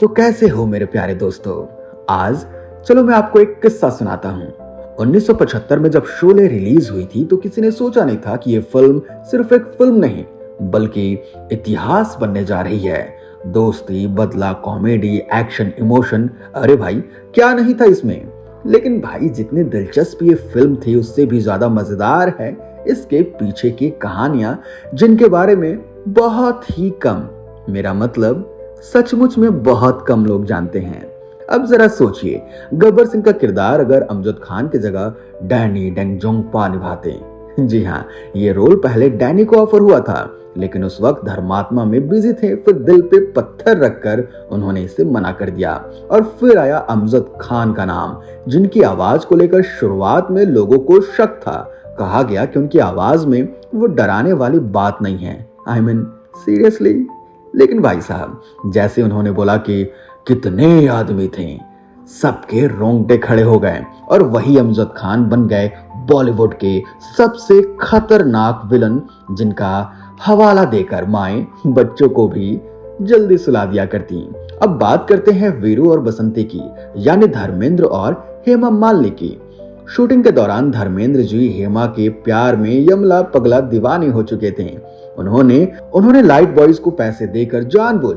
तो कैसे हो मेरे प्यारे दोस्तों। आज चलो मैं आपको एक किस्सा सुनाता हूँ। 1975 में जब शोले रिलीज हुई थी तो किसी ने सोचा नहीं था कि ये फिल्म सिर्फ एक फिल्म नहीं बल्कि इतिहास बनने जा रही है। दोस्ती, बदला, कॉमेडी, एक्शन, इमोशन, अरे भाई क्या नहीं था इसमें। लेकिन भाई जितनी दिलचस्प ये फिल्म थी उससे भी ज्यादा मजेदार है इसके पीछे की कहानियां, जिनके बारे में बहुत ही कम, मेरा मतलब सचमुच में बहुत कम लोग जानते हैं। अब जरा सोचिए, गब्बर सिंह का किरदार अगर अमजद खान की जगह डैनी डेंगजोंगपा निभाते। जी हाँ, ये रोल पहले डैनी को ऑफर हुआ था, लेकिन उस वक्त धर्मात्मा में बिजी थे। फिर दिल पे पत्थर रखकर उन्होंने इसे मना कर दिया और फिर आया अमजद खान का नाम, जिनकी आवाज को लेकर शुरुआत में लोगों को शक था। कहा गया कि उनकी आवाज में वो डराने वाली बात नहीं है। I mean seriously. लेकिन भाई साहब जैसे उन्होंने बोला कि कितने आदमी थे, सबके रोंगटे खड़े हो गए और वही अमजद खान बन गए बॉलीवुड के सबसे खतरनाक विलन, जिनका हवाला देकर माएं बच्चों को भी जल्दी सुला दिया करती। अब बात करते हैं वीरू और बसंती की, यानी धर्मेंद्र और हेमा मालिनी की। शूटिंग के दौरान धर्मेंद्र जी हेमा के प्यार में यमला पगला दीवाने हो चुके थे। उन्होंने लाइट बॉयज को पैसे देकर जानबूझ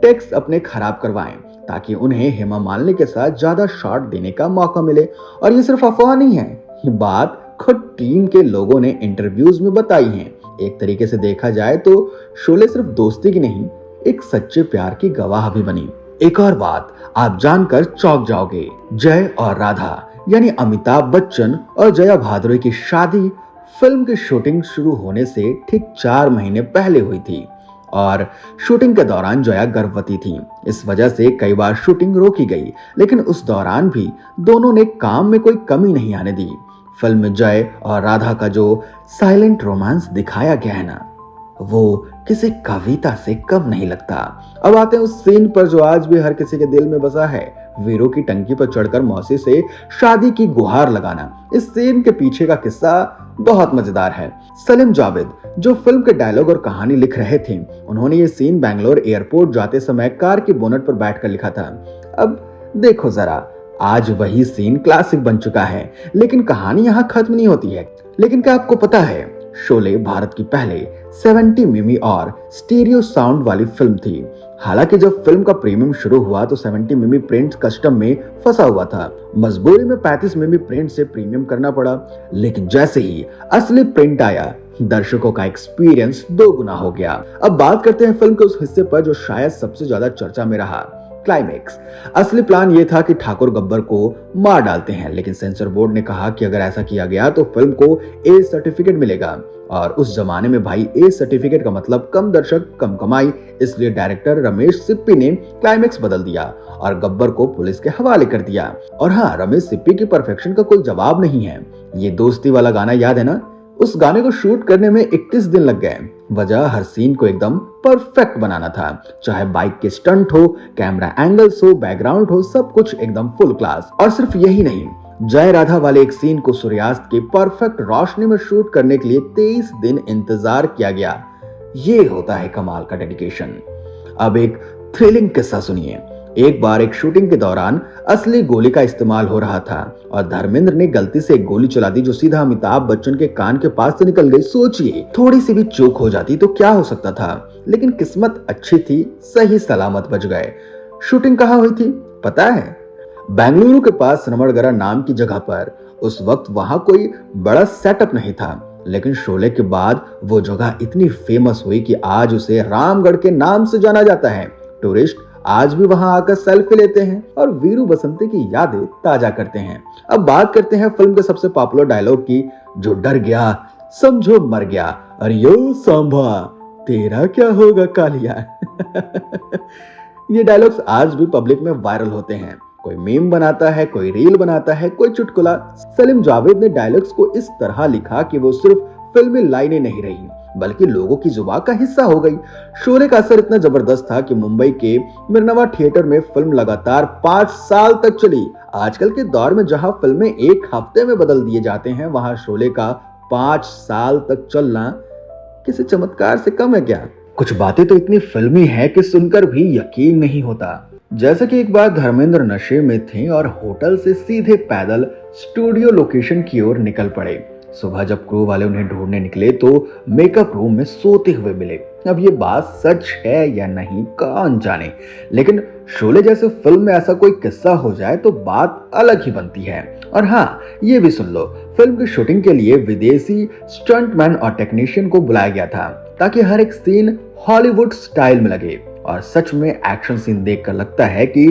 टेक्स्ट अपने खराब करवाएं ताकि उन्हें हेमा मालिनी के साथ ज्यादा शॉट देने का मौका मिले। और ये सिर्फ अफवाह नहीं है, ये बात खुद टीम के लोगों ने इंटरव्यूज में बताई है। एक तरीके से देखा जाए तो शोले सिर्फ दोस्ती की नहीं, एक सच्चे प्यार की गवाह भी बनी। एक और बात आप जानकर चौंक जाओगे, जय और राधा यानी अमिताभ बच्चन और जया भादुरी की शादी फिल्म की शूटिंग शुरू होने से ठीक 4 महीने पहले हुई थी और शूटिंग के दौरान जया गर्भवती थी। इस वजह से कई बार शूटिंग रोकी गई, लेकिन उस दौरान भी दोनों ने काम में कोई कमी नहीं आने दी। फिल्म में जय और राधा का जो साइलेंट रोमांस दिखाया गया है ना, वो किसी कविता से कम नहीं लगता। अब आते हैं उस सीन पर जो आज भी हर किसी के दिल में बसा है, वीरू की टंकी पर चढ़कर मौसी से शादी की गुहार लगाना। इस सीन के पीछे का किस्सा बहुत मजेदार है। सलीम जावेद जो फिल्म के डायलॉग और कहानी लिख रहे थे, उन्होंने ये सीन बैंगलोर एयरपोर्ट जाते समय कार की बोनट पर बैठकर लिखा था। अब देखो जरा, आज वही सीन क्लासिक बन चुका है, लेकिन कहानी यहाँ खत्म नहीं होती है। लेकिन क्या आपको पता है, शोले भारत की पहले 70 मिमी और स्टीरियो साउंड वाली फिल्म थी। हालांकि जब फिल्म का प्रीमियम शुरू हुआ तो 70 मिमी प्रिंट कस्टम में फंसा हुआ था। मजबूरी में 35 मिमी प्रिंट से प्रीमियम करना पड़ा, लेकिन जैसे ही असली प्रिंट आया दर्शकों का एक्सपीरियंस 2 गुना हो गया। अब बात करते हैं फिल्म के उस हिस्से पर जो शायद सबसे ज्यादा चर्चा में रहा, क्लाइमेक्स। असली प्लान यह था कि ठाकुर गब्बर को मार डालते हैं, लेकिन सेंसर बोर्ड ने कहा कि अगर ऐसा किया गया तो फिल्म को ए सर्टिफिकेट मिलेगा। और उस जमाने में भाई ए सर्टिफिकेट का मतलब कम दर्शक कम कमाई, इसलिए डायरेक्टर रमेश सिप्पी ने क्लाइमेक्स बदल दिया और गब्बर को पुलिस के हवाले कर दिया। और हाँ, रमेश सिप्पी की परफेक्शन का कोई जवाब नहीं है। ये दोस्ती वाला गाना याद है ना, उस गाने को शूट करने में 21 दिन लग गए। वजह हर सीन को एकदम परफेक्ट बनाना था, चाहे बाइक के स्टंट हो, कैमरा एंगल्स हो, बैकग्राउंड हो, सब कुछ एकदम फुल क्लास। और सिर्फ यही नहीं, जय राधा वाले एक सीन को सूर्यास्त की परफेक्ट रोशनी में शूट करने के लिए 23 दिन इंतजार किया गया। ये होता है कमाल का डेडिकेशन। अब एक थ्रिलिंग किस्सा सुनिए। एक बार एक शूटिंग के दौरान असली गोली का इस्तेमाल हो रहा था और धर्मेंद्र ने गलती से एक गोली चला दी जो सीधा अमिताभ बच्चन के कान के पास से निकल गई। सोचिए, थोड़ी सी भी चूक हो जाती तो क्या हो सकता था, लेकिन किस्मत अच्छी थी, सही सलामत बच गए। शूटिंग कहाँ हुई थी पता है? बेंगलुरु के पास रमणगरा नाम की जगह पर। उस वक्त वहां कोई बड़ा सेटअप नहीं था, लेकिन शोले के बाद वो जगह इतनी फेमस हुई कि आज उसे रामगढ़ के नाम से जाना जाता है। टूरिस्ट आज भी वहां आकर सेल्फी लेते हैं और वीरू बसंती की यादें ताजा करते हैं। अब बात करते हैं फिल्म के सबसे पॉपुलर डायलॉग की, जो डर गया समझो मर गया, अरे यो सांभा तेरा क्या होगा कालिया। ये डायलॉग्स आज भी पब्लिक में वायरल होते हैं। कोई मीम बनाता है, कोई रील बनाता है, कोई चुटकुला। सलीम जावेद ने डायलॉग्स को इस तरह लिखा कि वो सिर्फ फिल्मी लाइनें नहीं रही बल्कि लोगों की जुबान का हिस्सा हो गई। शोले का असर इतना जबरदस्त था कि मुंबई के मिर्नवा थिएटर में फिल्म लगातार 5 साल तक चली। आजकल के दौर में जहां फिल्में एक हफ्ते में बदल दिए जाते हैं, वहां शोले का 5 साल तक चलना किसी चमत्कार से कम है क्या? कुछ बातें तो इतनी फिल्मी है कि सुनकर भी यकीन नहीं होता। जैसे कि एक बार धर्मेंद्र नशे में थे और होटल से सीधे पैदल स्टूडियो लोकेशन की ओर निकल पड़े। सुबह जब क्रू वाले उन्हें ढूंढने निकले तो मेकअप रूम में सोते हुए मिले। अब ये बात सच है या नहीं कौन जाने, लेकिन शोले जैसे फिल्म में ऐसा कोई किस्सा हो जाए तो बात अलग ही बनती है। और हाँ, ये भी सुन लो, फिल्म की शूटिंग के लिए विदेशी स्टंटमैन और टेक्नीशियन को बुलाया गया था ताकि हर एक सीन हॉलीवुड स्टाइल में लगे। और सच में एक्शन सीन देखकर लगता है कि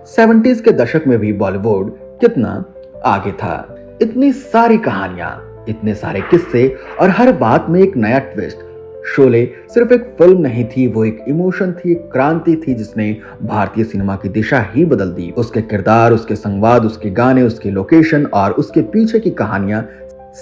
70s के दशक में भी बॉलीवुड कितना आगे था। इतनी सारी कहानियां, इतने सारे किस्से और हर बात में एक नया ट्विस्ट। शोले सिर्फ एक फिल्म नहीं थी, वो एक इमोशन थी, एक क्रांति थी जिसने भारतीय सिनेमा की दिशा ही बदल दी। उसके किरदार, उसके संवाद, उसके गाने, उसके लोकेशन और उसके पीछे की कहानियां,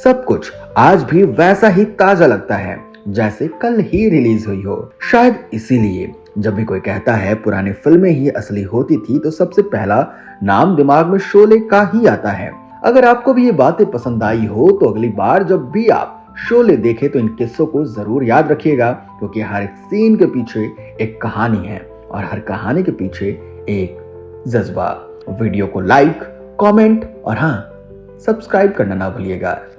सब कुछ आज भी वैसा ही ताजा लगता है जैसे कल ही रिलीज हुई हो। शायद इसीलिए जब भी कोई कहता है पुरानी फिल्में ही असली होती थी तो सबसे पहला नाम दिमाग में शोले का ही आता है। अगर आपको भी ये बातें पसंद आई हो तो अगली बार जब भी आप शोले देखें तो इन किस्सों को जरूर याद रखिएगा, क्योंकि हर एक सीन के पीछे एक कहानी है और हर कहानी के पीछे एक जज्बा। वीडियो को लाइक, कमेंट और हाँ, सब्सक्राइब करना ना भूलिएगा।